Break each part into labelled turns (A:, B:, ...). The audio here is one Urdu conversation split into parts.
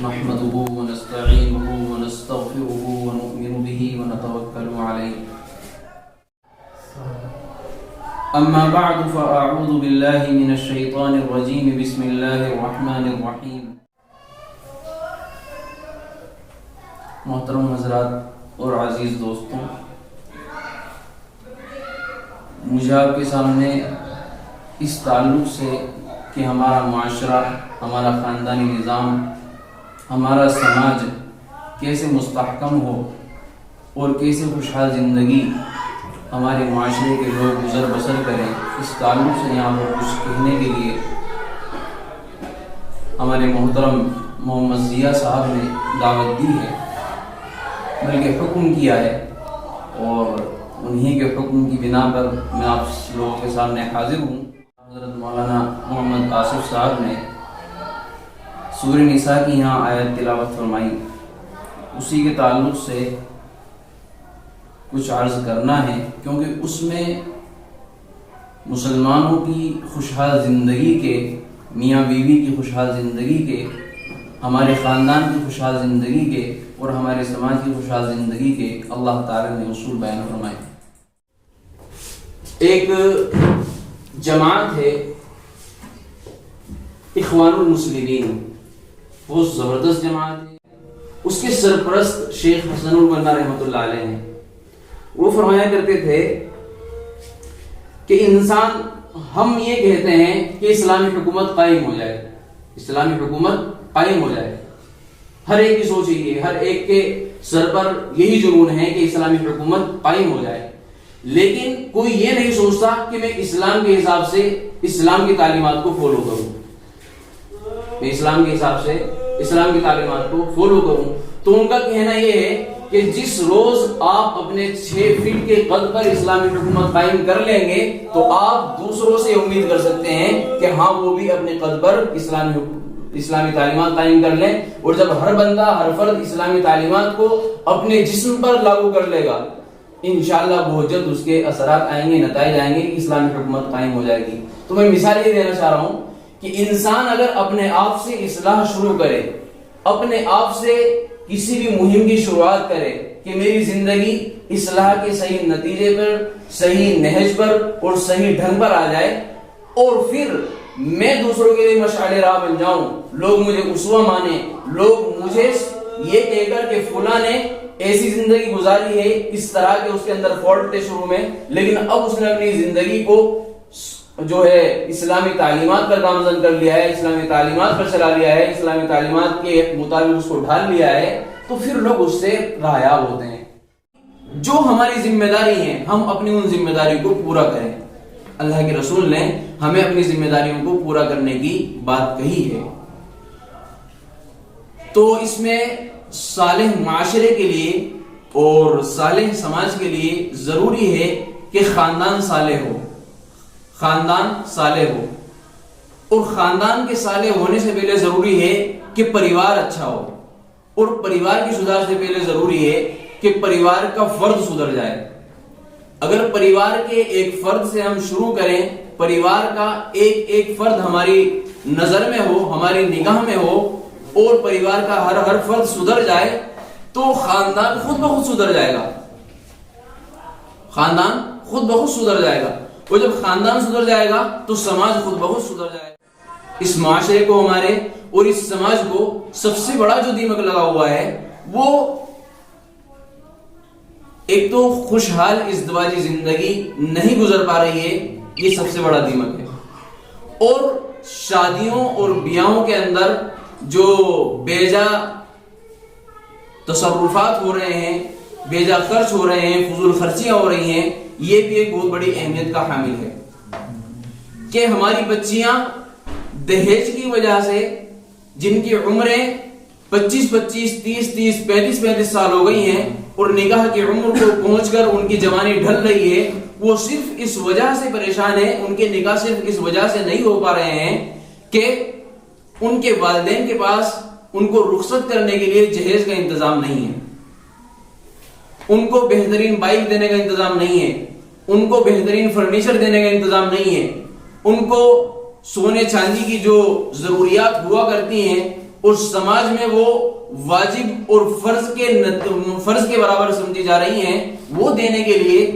A: نحمده ونستعينه ونستغفره ونؤمن به ونتوكل عليه أما بعد فأعوذ بالله من الشيطان الرجيم بسم الله الرحمن الرحيم محترم حضرات اور عزیز دوستوں، مجھے آپ کے سامنے اس تعلق سے کہ ہمارا معاشرہ، ہمارا خاندانی نظام، ہمارا سماج کیسے مستحکم ہو اور کیسے خوشحال زندگی ہمارے معاشرے کے لوگ گزر بسر کریں، اس تعلق سے یہاں پر کچھ کہنے کے لیے ہمارے محترم محمد ضیاء صاحب نے دعوت دی ہے، بلکہ حکم کیا ہے، اور انہی کے حکم کی بنا پر میں آپ لوگوں کے سامنے حاضر ہوں۔ حضرت مولانا محمد آصف صاحب نے سورہ نساء کی یہاں آیت تلاوت فرمائی، اسی کے تعلق سے کچھ عرض کرنا ہے، کیونکہ اس میں مسلمانوں کی خوشحال زندگی کے، میاں بیوی کی خوشحال زندگی کے، ہمارے خاندان کی خوشحال زندگی کے اور ہمارے سماج کی خوشحال زندگی کے اللہ تعالی نے اصول بیان فرمائے۔ ایک جماعت ہے اخوان المسلمین، بہت زبردست جماعت ہے، اس کے سرپرست شیخ حسن البنا رحمۃ اللہ علیہ ہیں۔ وہ فرمایا کرتے تھے کہ انسان، ہم یہ کہتے ہیں کہ اسلامی حکومت قائم ہو جائے، اسلامی حکومت قائم ہو جائے، ہر ایک کی سوچ یہ، ہر ایک کے سر پر یہی جنون ہے کہ اسلامی حکومت قائم ہو جائے، لیکن کوئی یہ نہیں سوچتا کہ میں اسلام کے حساب سے اسلام کی تعلیمات کو فالو کروں، میں اسلام کے حساب سے اسلام کی تعلیمات کو فالو کروں۔ تو ان کا کہنا یہ ہے کہ جس روز آپ اپنے 6 فٹ کے قد پر اسلامی حکومت قائم کر لیں گے تو آپ دوسروں سے امید کر سکتے ہیں کہ ہاں وہ بھی اپنے قد پر اسلامی تعلیمات قائم کر لیں، اور جب ہر بندہ، ہر فرد اسلامی تعلیمات کو اپنے جسم پر لاگو کر لے گا، انشاءاللہ بہت جلد اس کے اثرات آئیں گے، نتائج آئیں گے کہ اسلامی حکومت قائم ہو جائے گی۔ تو میں مثال یہ دینا چاہ رہا ہوں کہ انسان اگر اپنے آپ سے اصلاح شروع کرے، اپنے آپ سے کسی بھی مہم کی شروعات کرے کہ میری زندگی اصلاح کے صحیح نتیجے پر، صحیح نہج پر اور صحیح ڈھنگ پر آ جائے، اور پھر میں دوسروں کے لیے مشعل راہ بن جاؤں، لوگ مجھے اسوہ مانیں، لوگ مجھے یہ کہہ کر کہ فلاں نے ایسی زندگی گزاری ہے، اس طرح کے اس کے اندر فالٹ تھے شروع میں، لیکن اب اس نے اپنی زندگی کو جو ہے اسلامی تعلیمات پر گامزن کر لیا ہے، اسلامی تعلیمات پر چلا لیا ہے، اسلامی تعلیمات کے مطابق اس کو ڈھال لیا ہے، تو پھر لوگ اس سے راہیاب ہوتے ہیں۔ جو ہماری ذمہ داری ہیں، ہم اپنی ان ذمہ داری کو پورا کریں۔ اللہ کے رسول نے ہمیں اپنی ذمہ داریوں کو پورا کرنے کی بات کہی ہے۔ تو اس میں صالح معاشرے کے لیے اور صالح سماج کے لیے ضروری ہے کہ خاندان صالح ہو، خاندان صالح ہو، اور خاندان کے صالح ہونے سے پہلے ضروری ہے کہ پریوار اچھا ہو، اور پریوار کی سدھار سے پہلے ضروری ہے کہ پریوار کا فرد سدھر جائے۔ اگر پریوار کے ایک فرد سے ہم شروع کریں، پریوار کا ایک ایک فرد ہماری نظر میں ہو، ہماری نگاہ میں ہو، اور پریوار کا ہر فرد سدھر جائے تو خاندان خود بخود سدھر جائے گا، خاندان خود بخود سدھر جائے گا، اور جب خاندان سدھر جائے گا تو سماج خود بخود سدھر جائے گا۔ اس معاشرے کو ہمارے اور اس سماج کو سب سے بڑا جو دیمک لگا ہوا ہے وہ ایک تو خوشحال ازدواجی زندگی نہیں گزر پا رہی ہے، یہ سب سے بڑا دیمک ہے، اور شادیوں اور بیاہوں کے اندر جو بیجا تصرفات ہو رہے ہیں، بیجا خرچ ہو رہے ہیں، فضول خرچیاں ہو رہی ہیں، یہ بھی ایک بہت بڑی اہمیت کا حامل ہے کہ ہماری بچیاں دہیج کی وجہ سے، جن کی عمریں 25 25 30 30 35 35 سال ہو گئی ہیں اور نکاح کی عمر کو پہنچ کر ان کی جوانی ڈھل رہی ہے، وہ صرف اس وجہ سے پریشان ہے، ان کے نکاح صرف اس وجہ سے نہیں ہو پا رہے ہیں کہ ان کے والدین کے پاس ان کو رخصت کرنے کے لیے جہیز کا انتظام نہیں ہے، ان کو بہترین بائک دینے کا انتظام نہیں ہے، ان کو بہترین فرنیچر دینے کا انتظام نہیں ہے، ان کو سونے چاندی کی جو ضروریات ہوا کرتی ہیں اس سماج میں وہ واجب اور فرض کے برابر سمجھی جا رہی ہیں، وہ دینے کے لیے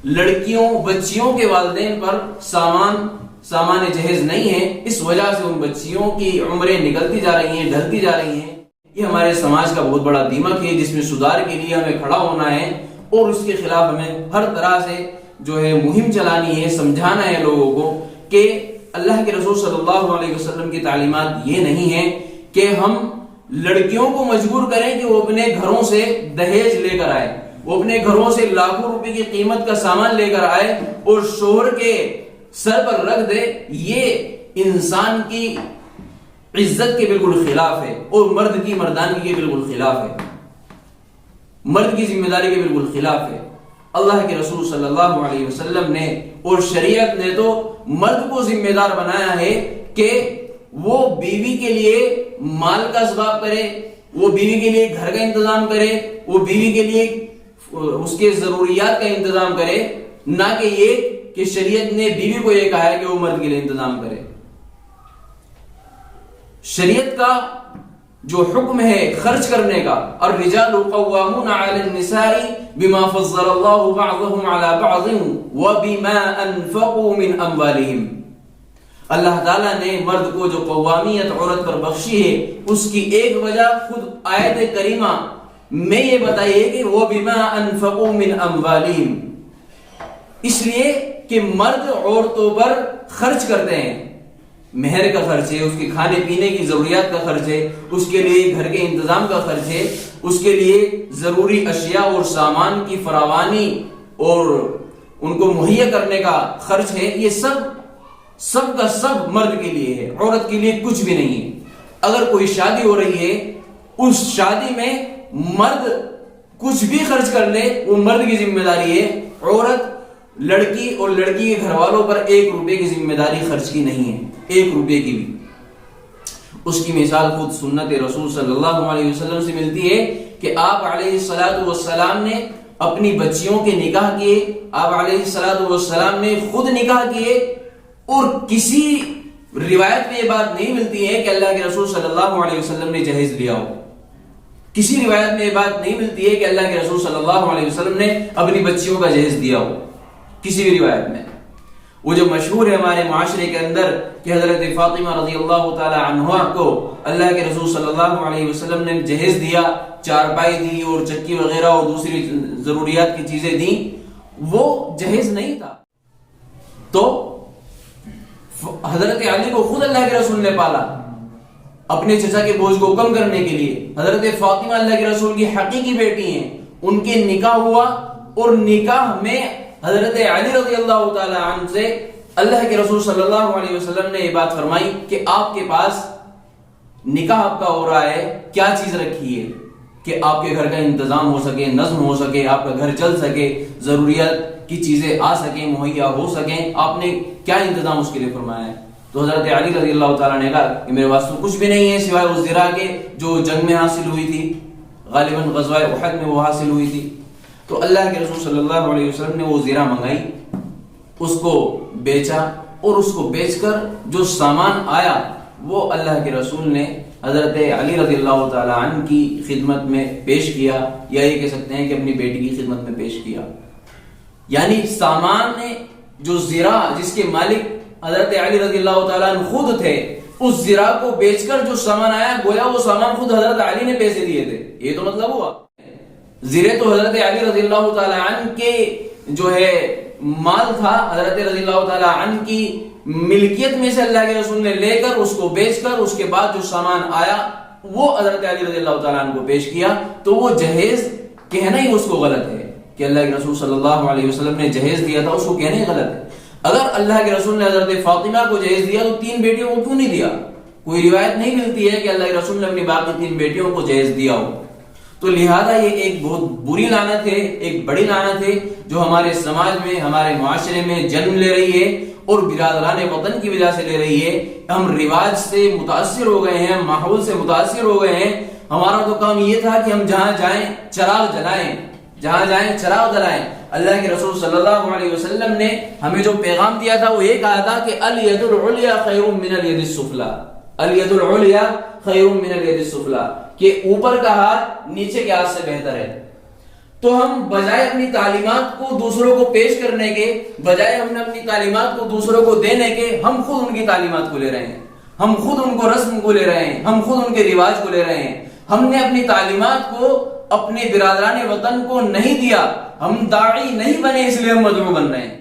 A: لڑکیوں بچیوں کے والدین پر سامان جہیز نہیں ہے. اس وجہ سے ان بچیوں کی عمریں نکلتی جا رہی ہیں، ڈھلتی جا رہی ہیں. یہ ہمارے سماج کا بہت بڑا دیمک ہے جس میں سدھار کے لیے ہمیں کھڑا ہونا ہے اور اس کے خلاف ہمیں ہر طرح سے جو ہے مہم چلانی ہے، سمجھانا ہے لوگوں کو کہ اللہ کے رسول صلی اللہ علیہ وسلم کی تعلیمات یہ نہیں ہے کہ ہم لڑکیوں کو مجبور کریں کہ وہ اپنے گھروں سے دہیج لے کر آئے، وہ اپنے گھروں سے لاکھوں روپے کی قیمت کا سامان لے کر آئے اور شوہر کے سر پر رکھ دے. یہ انسان کی عزت کے بالکل خلاف ہے اور مرد کی مردانگی کے بالکل خلاف ہے، مرد کی ذمہ داری کے بالکل خلاف ہے. اللہ کے رسول صلی اللہ علیہ وسلم نے اور شریعت نے تو مرد کو ذمہ دار بنایا ہے کہ وہ بیوی کے لیے مال کا اسباب کرے، وہ بیوی کے لیے گھر کا انتظام کرے، وہ بیوی کے لیے اس کے ضروریات کا انتظام کرے، نہ کہ یہ کہ شریعت نے بیوی کو یہ کہا ہے کہ وہ مرد کے لیے انتظام کرے. شریعت کا جو حکم ہے خرچ کرنے کا، الرجال قوامون علی النساء بما فضل اللہ بعضهم علی بعض وبما انفقوا من اموالهم. اللہ تعالیٰ نے مرد کو جو قوامیت عورت پر بخشی ہے اس کی ایک وجہ خود آیت کریمہ میں یہ بتائی ہے کہ وبما انفقوا من اموالهم، اس لیے کہ مرد عورتوں پر خرچ کرتے ہیں، مہر کا خرچ ہے، اس کے کھانے پینے کی ضروریات کا خرچ ہے، اس کے لیے گھر کے انتظام کا خرچ ہے، اس کے لیے ضروری اشیاء اور سامان کی فراوانی اور ان کو مہیا کرنے کا خرچ ہے. یہ سب کا سب مرد کے لیے ہے، عورت کے لیے کچھ بھی نہیں ہے. اگر کوئی شادی ہو رہی ہے، اس شادی میں مرد کچھ بھی خرچ کر لے وہ مرد کی ذمہ داری ہے. عورت لڑکی اور لڑکی کے گھر والوں پر 1 روپے کی ذمہ داری خرچ کی نہیں ہے، 1 روپے کی بھی. اس کی مثال خود سنت رسول صلی اللہ علیہ وسلم سے ملتی ہے کہ آپ علیہ الصلوۃ والسلام نے اپنی بچیوں کے نکاح کیے، آپ علیہ الصلوۃ والسلام نے خود نکاح کیے، اور کسی روایت میں یہ بات نہیں ملتی ہے کہ اللہ کے رسول صلی اللہ علیہ وسلم نے جہیز لیا ہو. کسی روایت میں یہ بات نہیں ملتی ہے کہ اللہ کے رسول صلی اللہ علیہ وسلم نے اپنی بچیوں کا جہیز دیا ہو، کسی بھی روایت میں. وہ جو مشہور ہے ہمارے معاشرے کے اندر کہ حضرت فاطمہ رضی اللہ تعالی عنہا کو اللہ کے رسول صلی اللہ علیہ وسلم نے جہیز دیا، چارپائی دی اور چکی وغیرہ اور دوسری ضروریات کی چیزیں دیں، وہ جہیز نہیں تھا. تو حضرت علی کو خود اللہ کے رسول نے پالا اپنے چچا کے بوجھ کو کم کرنے کے لیے. حضرت فاطمہ اللہ کے رسول کی حقیقی بیٹی ہیں، ان کے نکاح ہوا اور نکاح میں حضرت علی رضی اللہ تعالی عنہ سے اللہ کے رسول صلی اللہ علیہ وسلم نے یہ بات فرمائی کہ آپ کے پاس نکاح آپ کا ہو رہا ہے، کیا چیز رکھی ہے کہ آپ کے گھر کا انتظام ہو سکے، نظم ہو سکے، آپ کا گھر چل سکے، ضروریات کی چیزیں آ سکیں، مہیا ہو سکیں، آپ نے کیا انتظام اس کے لیے فرمایا ہے؟ تو حضرت علی رضی اللہ تعالیٰ نے کہا کہ میرے پاس تو کچھ بھی نہیں ہے سوائے اس زرہ کے جو جنگ میں حاصل ہوئی تھی، غالباً غزوہ احد میں وہ حاصل ہوئی تھی. تو اللہ کے رسول صلی اللہ علیہ وسلم نے وہ زرہ منگائی، اس کو بیچا، اور اس کو بیچ کر جو سامان آیا وہ اللہ کے رسول نے حضرت علی رضی اللہ تعالی عنہ کی خدمت میں پیش کیا، یا یہ کہہ سکتے ہیں کہ اپنی بیٹی کی خدمت میں پیش کیا. یعنی سامان نے جو زرہ جس کے مالک حضرت علی رضی اللہ تعالی عنہ خود تھے، اس زرہ کو بیچ کر جو سامان آیا گویا وہ سامان خود حضرت علی نے پیسے دیے تھے. یہ تو مطلب ہوا زرہ تو حضرت علی رضی اللہ تعالی عنہ کے جو ہے مال تھا، حضرت رضی اللہ تعالی عنہ کی ملکیت میں سے اللہ کے رسول نے لے کر اس کو بیچ کر اس کے بعد جو سامان آیا وہ حضرت علی رضی اللہ تعالی عنہ کو پیش کیا. تو وہ جہیز کہنا ہی اس کو غلط ہے کہ اللہ کے رسول صلی اللہ علیہ وسلم نے جہیز دیا تھا، اس کو کہنا ہی غلط ہے. اگر اللہ کے رسول نے حضرت فاطمہ کو جہیز دیا تو 3 بیٹیوں کو کیوں نہیں دیا؟ کوئی روایت نہیں ملتی ہے کہ اللہ کے رسول نے اپنی باقی 3 بیٹیوں کو جہیز دیا ہو. تو لہذا یہ ایک بہت بری لعنت ہے، ایک بڑی لعنت ہے جو ہمارے سماج میں، ہمارے معاشرے میں جنم لے رہی ہے اور برادران وطن کی وجہ سے لے رہی ہے. ہم رواج سے متاثر ہو گئے ہیں، ماحول سے متاثر ہو گئے ہیں. ہمارا تو کام یہ تھا کہ ہم جہاں جائیں چراغ جلائیں، جہاں جائیں چراغ جلائیں. اللہ کے رسول صلی اللہ علیہ وسلم نے ہمیں جو پیغام دیا تھا وہ یہ کہا تھا کہ الید العلیٰ خیر من الید السفلی، الید العلیٰ خیر من الید السفلی، کہ اوپر کا ہاتھ نیچے کے ہاتھ سے بہتر ہے۔ تو ہم بجائے اپنی تعلیمات کو دوسروں کو پیش کرنے کے، بجائے ہم نے اپنی تعلیمات کو دوسروں کو دینے کے، ہم خود ان کی تعلیمات کو لے رہے ہیں، ہم خود ان کو رسم کو لے رہے ہیں، ہم خود ان کے رواج کو لے رہے ہیں۔ ہم نے اپنی تعلیمات کو اپنے برادران وطن کو نہیں دیا، ہم داعی نہیں بنے اس لیے ہم مدعو بن رہے ہیں۔